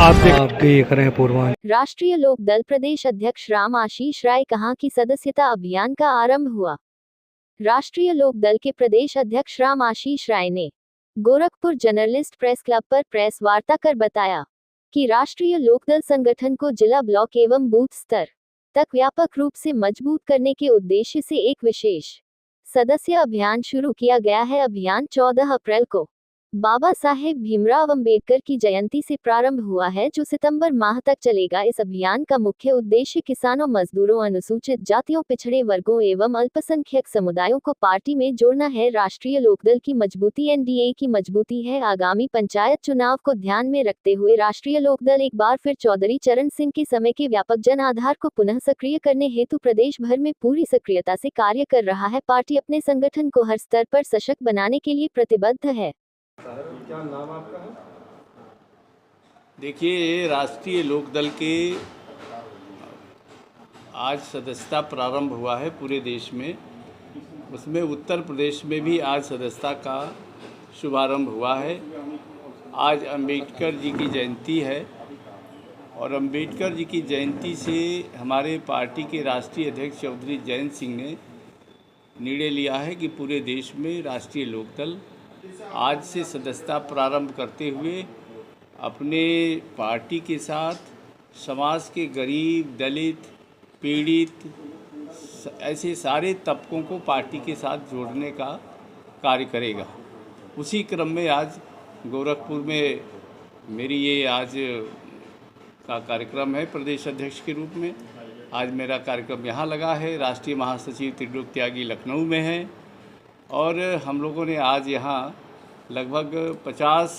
आप देख रहे हैं पूर्वांचल। राष्ट्रीय लोक दल प्रदेश अध्यक्ष राम आशीष राय कहा कि सदस्यता अभियान का आरंभ हुआ। राष्ट्रीय लोक दल के प्रदेश अध्यक्ष राम आशीष राय ने गोरखपुर जर्नलिस्ट प्रेस क्लब पर प्रेस वार्ता कर बताया कि राष्ट्रीय लोकदल संगठन को जिला, ब्लॉक एवं बूथ स्तर तक व्यापक रूप से मजबूत करने के उद्देश्य से एक विशेष सदस्य अभियान शुरू किया गया है। अभियान 14 अप्रैल को बाबा साहेब भीमराव अंबेडकर की जयंती से प्रारंभ हुआ है, जो सितंबर माह तक चलेगा। इस अभियान का मुख्य उद्देश्य किसानों, मजदूरों, अनुसूचित जातियों, पिछड़े वर्गों एवं अल्पसंख्यक समुदायों को पार्टी में जोड़ना है। राष्ट्रीय लोकदल की मजबूती एनडीए की मजबूती है। आगामी पंचायत चुनाव को ध्यान में रखते हुए राष्ट्रीय लोकदल एक बार फिर चौधरी चरण सिंह के समय के व्यापक जन आधार को पुनः सक्रिय करने हेतु प्रदेश भर में पूरी सक्रियता से कार्य कर रहा है। पार्टी अपने संगठन को हर स्तर पर सशक्त बनाने के लिए प्रतिबद्ध है। क्या नाम आपका है? देखिए, राष्ट्रीय लोकदल के आज सदस्यता प्रारंभ हुआ है पूरे देश में। उसमें उत्तर प्रदेश में भी आज सदस्यता का शुभारंभ हुआ है। आज अंबेडकर जी की जयंती है और अंबेडकर जी की जयंती से हमारे पार्टी के राष्ट्रीय अध्यक्ष चौधरी जयंत सिंह ने निर्णय लिया है कि पूरे देश में राष्ट्रीय लोकदल आज से सदस्यता प्रारंभ करते हुए अपने पार्टी के साथ समाज के गरीब, दलित, पीड़ित, ऐसे सारे तबकों को पार्टी के साथ जोड़ने का कार्य करेगा। उसी क्रम में आज गोरखपुर में मेरी ये आज का कार्यक्रम है प्रदेश अध्यक्ष के रूप में। आज मेरा कार्यक्रम यहाँ लगा है। राष्ट्रीय महासचिव त्रिलोक त्यागी लखनऊ में है और हम लोगों ने आज यहाँ लगभग 50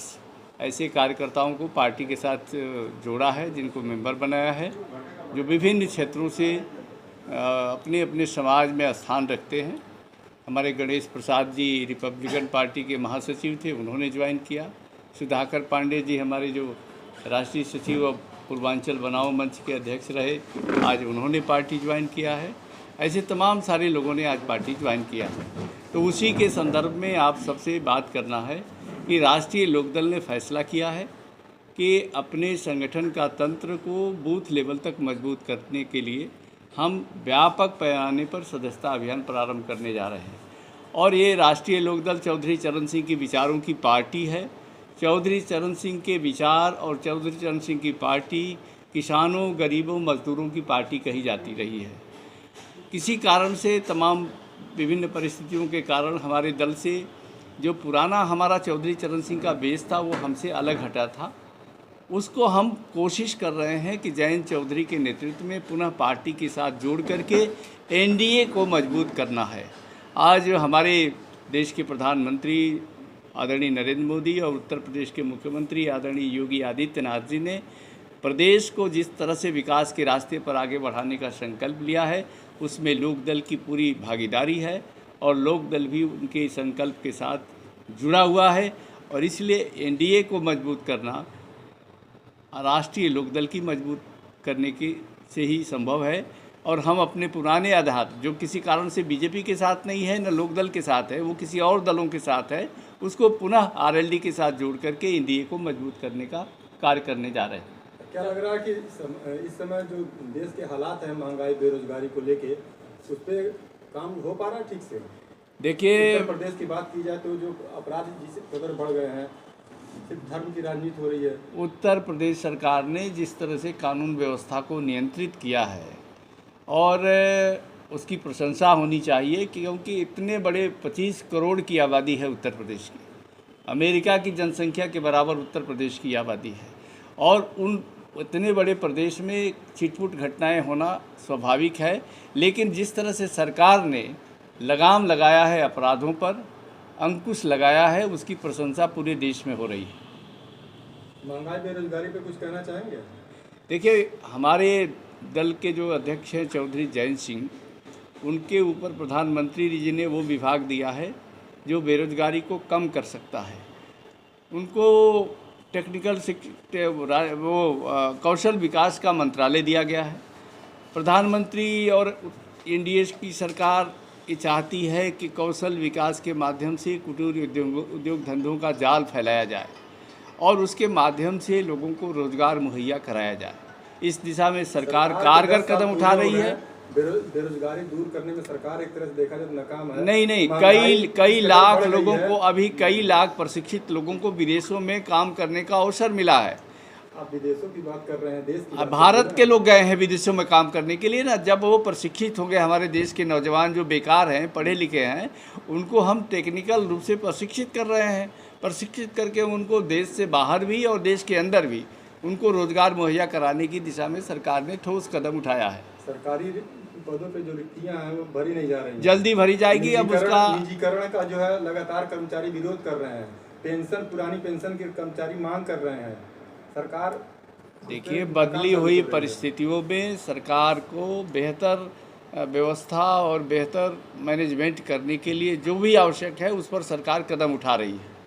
ऐसे कार्यकर्ताओं को पार्टी के साथ जोड़ा है, जिनको मेंबर बनाया है, जो विभिन्न क्षेत्रों से अपने अपने समाज में स्थान रखते हैं। हमारे गणेश प्रसाद जी रिपब्लिकन पार्टी के महासचिव थे, उन्होंने ज्वाइन किया। सुधाकर पांडे जी हमारे जो राष्ट्रीय सचिव और पूर्वांचल बनाओ मंच के अध्यक्ष रहे, आज उन्होंने पार्टी ज्वाइन किया है। ऐसे तमाम सारे लोगों ने आज पार्टी ज्वाइन किया है। तो उसी के संदर्भ में आप सबसे बात करना है कि राष्ट्रीय लोकदल ने फैसला किया है कि अपने संगठन का तंत्र को बूथ लेवल तक मजबूत करने के लिए हम व्यापक पैमाने पर सदस्यता अभियान प्रारंभ करने जा रहे हैं। और ये राष्ट्रीय लोकदल चौधरी चरण सिंह की विचारों की पार्टी है। चौधरी चरण सिंह के विचार और चौधरी चरण सिंह की पार्टी किसानों, गरीबों, मजदूरों की पार्टी कही जाती रही है। किसी कारण से, तमाम विभिन्न परिस्थितियों के कारण हमारे दल से जो पुराना हमारा चौधरी चरण सिंह का बेस था वो हमसे अलग हटा था। उसको हम कोशिश कर रहे हैं कि जयंत चौधरी के नेतृत्व में पुनः पार्टी के साथ जोड़ करके एनडीए को मजबूत करना है। आज हमारे देश के प्रधानमंत्री आदरणीय नरेंद्र मोदी और उत्तर प्रदेश के मुख्यमंत्री आदरणीय योगी आदित्यनाथ जी ने प्रदेश को जिस तरह से विकास के रास्ते पर आगे बढ़ाने का संकल्प लिया है, उसमें लोकदल की पूरी भागीदारी है और लोकदल भी उनके संकल्प के साथ जुड़ा हुआ है। और इसलिए एनडीए को मजबूत करना राष्ट्रीय लोकदल की मजबूत करने के से ही संभव है। और हम अपने पुराने आधार, जो किसी कारण से बीजेपी के साथ नहीं है, न लोकदल के साथ है, वो किसी और दलों के साथ है, उसको पुनः आरएलडी के साथ जोड़ करके एनडीए को मजबूत करने का कार्य करने जा रहे हैं। क्या लग रहा है कि इस समय जो देश के हालात हैं, महंगाई, बेरोजगारी को लेके, उस पर काम हो पा रहा है ठीक से? देखिए, उत्तर प्रदेश की बात की जाए तो जो अपराध जिस कदर बढ़ गए हैं, सिर्फ धर्म की राजनीति हो रही है। उत्तर प्रदेश सरकार ने जिस तरह से कानून व्यवस्था को नियंत्रित किया है और उसकी प्रशंसा होनी चाहिए, क्योंकि इतने बड़े 25 करोड़ की आबादी है उत्तर प्रदेश की। अमेरिका की जनसंख्या के बराबर उत्तर प्रदेश की आबादी है और उन इतने बड़े प्रदेश में छिटपुट घटनाएं होना स्वाभाविक है। लेकिन जिस तरह से सरकार ने लगाम लगाया है, अपराधों पर अंकुश लगाया है, उसकी प्रशंसा पूरे देश में हो रही है। महंगाई, बेरोजगारी पे कुछ कहना चाहेंगे? देखिए, हमारे दल के जो अध्यक्ष हैं चौधरी जयंत सिंह, उनके ऊपर प्रधानमंत्री जी ने वो विभाग दिया है जो बेरोजगारी को कम कर सकता है। उनको टेक्निकल कौशल विकास का मंत्रालय दिया गया है। प्रधानमंत्री और एनडीए की सरकार ये चाहती है कि कौशल विकास के माध्यम से कुटीर उद्योग धंधों का जाल फैलाया जाए और उसके माध्यम से लोगों को रोज़गार मुहैया कराया जाए। इस दिशा में सरकार कारगर कदम उठा रही है। बेरोजगारी दूर करने में सरकार एक तरह से देखा जाए तो नाकाम है। नहीं, कई लाख लोगों को, अभी कई लाख प्रशिक्षित लोगों को विदेशों में काम करने का अवसर मिला है। आप विदेशों की बात कर रहे हैं, देश की बात भारत के लोग गए हैं विदेशों में काम करने के लिए ना। जब वो प्रशिक्षित हो गए, हमारे देश के नौजवान जो बेकार हैं, पढ़े लिखे हैं, उनको हम टेक्निकल रूप से प्रशिक्षित कर रहे हैं। प्रशिक्षित करके उनको देश से बाहर भी और देश के अंदर भी उनको रोज़गार मुहैया कराने की दिशा में सरकार ने ठोस कदम उठाया है। सरकारी पदों पे जो रिक्तियां हैं वो भरी नहीं जा रही, जल्दी भरी जाएगी। अब उसका निजीकरण का जो है लगातार कर्मचारी विरोध कर रहे हैं। पेंशन, पुरानी पेंशन के कर्मचारी मांग कर रहे हैं। सरकार देखिए, बदली हुई परिस्थितियों में सरकार को बेहतर व्यवस्था और बेहतर मैनेजमेंट करने के लिए जो भी आवश्यक है उस पर सरकार कदम उठा रही है।